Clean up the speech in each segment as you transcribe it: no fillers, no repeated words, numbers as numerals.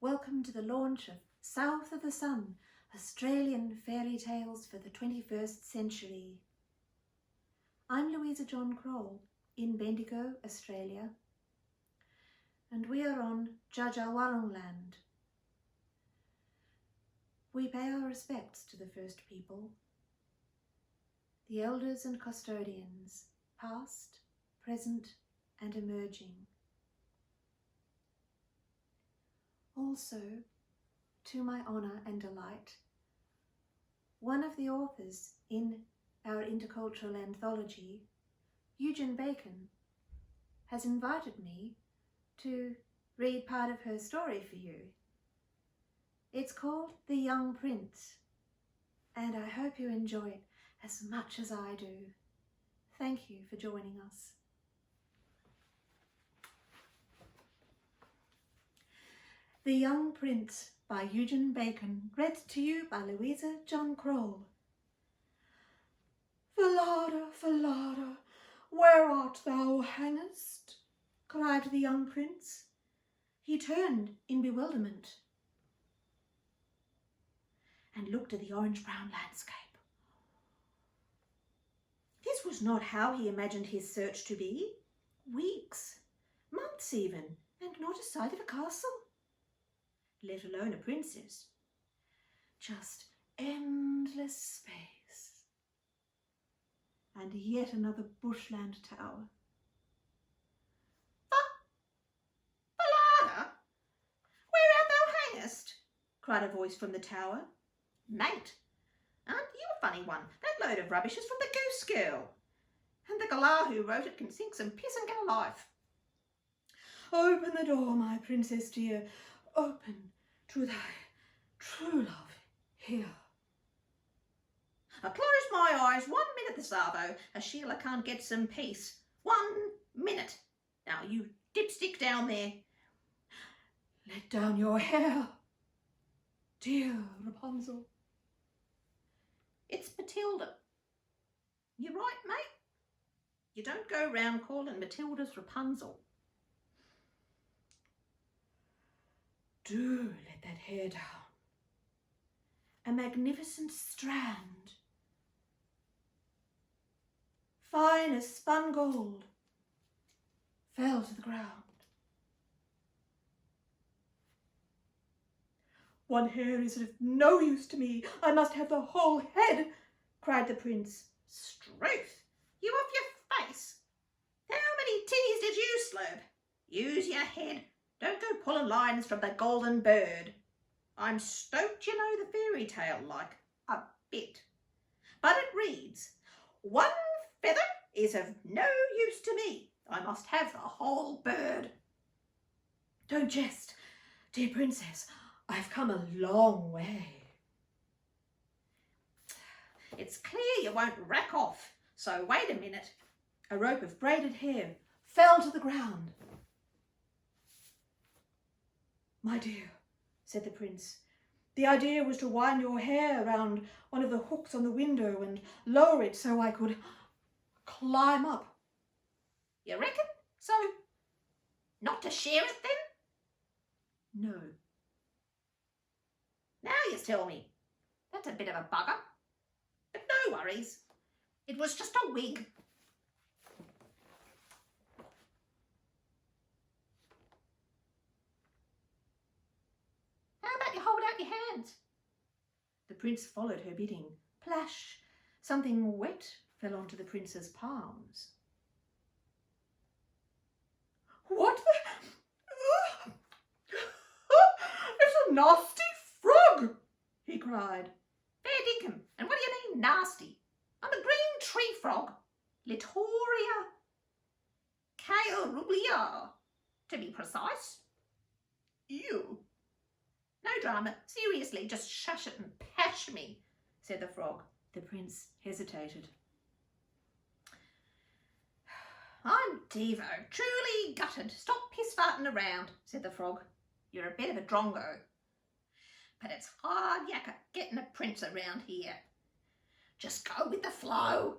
Welcome to the launch of South of the Sun, Australian Fairy Tales for the 21st Century. I'm Louisa John-Krol in Bendigo, Australia, and we are on Djajawarong land. We pay our respects to the First People, the elders and custodians, past, present and emerging. Also, to my honour and delight, one of the authors in our intercultural anthology, Eugen Bacon, has invited me to read part of her story for you. It's called The Young Prince, and I hope you enjoy it as much as I do. Thank you for joining us. The Young Prince by Eugen Bacon, read to you by Louisa John-Krol. Falada, Falada, where art thou hangest? Cried the young prince. He turned in bewilderment and looked at the orange-brown landscape. This was not how he imagined his search to be. Weeks, months even, and not a sight of a castle, let alone a princess. Just endless space. And yet another bushland tower. Falada, where art thou hangest? Cried a voice from the tower. Mate, aren't you a funny one? That load of rubbish is from the Goose Girl. And the galah who wrote it can sink some piss and get a life. Open the door, my princess dear. Open to thy true love here. I close my eyes 1 minute this arvo, as Sheila can't get some peace. 1 minute. Now you dipstick down there. Let down your hair, dear Rapunzel. It's Matilda. You're right, mate. You don't go round calling Matilda's Rapunzel. Do let that hair down. A magnificent strand, fine as spun gold, fell to the ground. One hair is of no use to me. I must have the whole head, cried the prince. Struth, you off your face. How many tinnies did you slurp? Use your head. Don't go pulling lines from the golden bird. I'm stoked you know the fairy tale like a bit. But it reads, 1 feather is of no use to me. I must have the whole bird. Don't jest, dear princess. I've come a long way. It's clear you won't rack off, so wait a minute. A rope of braided hair fell to the ground. My dear, said the prince, the idea was to wind your hair round one of the hooks on the window and lower it so I could climb up. You reckon? So, not to share it then? No. Now you tell me. That's a bit of a bugger. But no worries. It was just a wig. How about you hold out your hands? The prince followed her bidding. Plash! Something wet fell onto the prince's palms. What the? It's a nasty frog! He cried. Fair dinkum, and what do you mean nasty? I'm a green tree frog. Litoria caerulea, to be precise. Ew. No drama. Seriously, just shush it and pash me, said the frog. The prince hesitated. I'm Devo, truly gutted. Stop piss-farting around, said the frog. You're a bit of a drongo. But it's hard yakka getting a prince around here. Just go with the flow.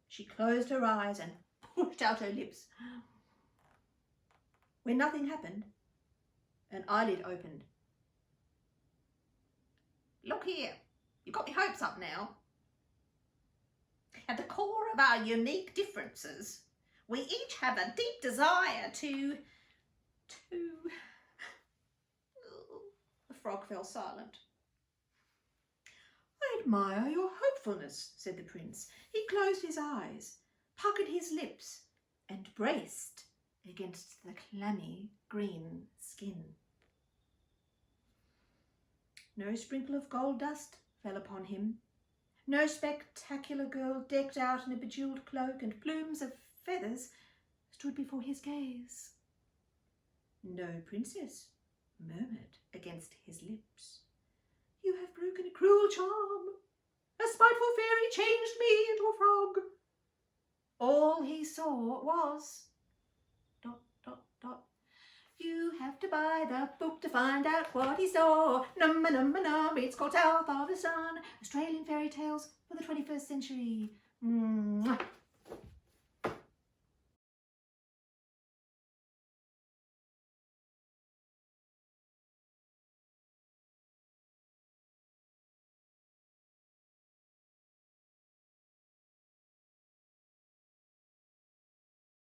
She closed her eyes and pushed out her lips. When nothing happened, An eyelid opened. Look here, you've got me hopes up now. At the core of our unique differences, we each have a deep desire to... The frog fell silent. I admire your hopefulness, said the prince. He closed his eyes, puckered his lips, and braced against the clammy green skin. No sprinkle of gold dust fell upon him. No spectacular girl decked out in a bejewelled cloak and plumes of feathers stood before his gaze. No princess murmured against his lips. You have broken a cruel charm. A spiteful fairy changed me into a frog. All he saw was... ... You have to buy the book to find out what he saw. Number, it's called South of the Sun. Australian fairy tales for the 21st century. Mwah.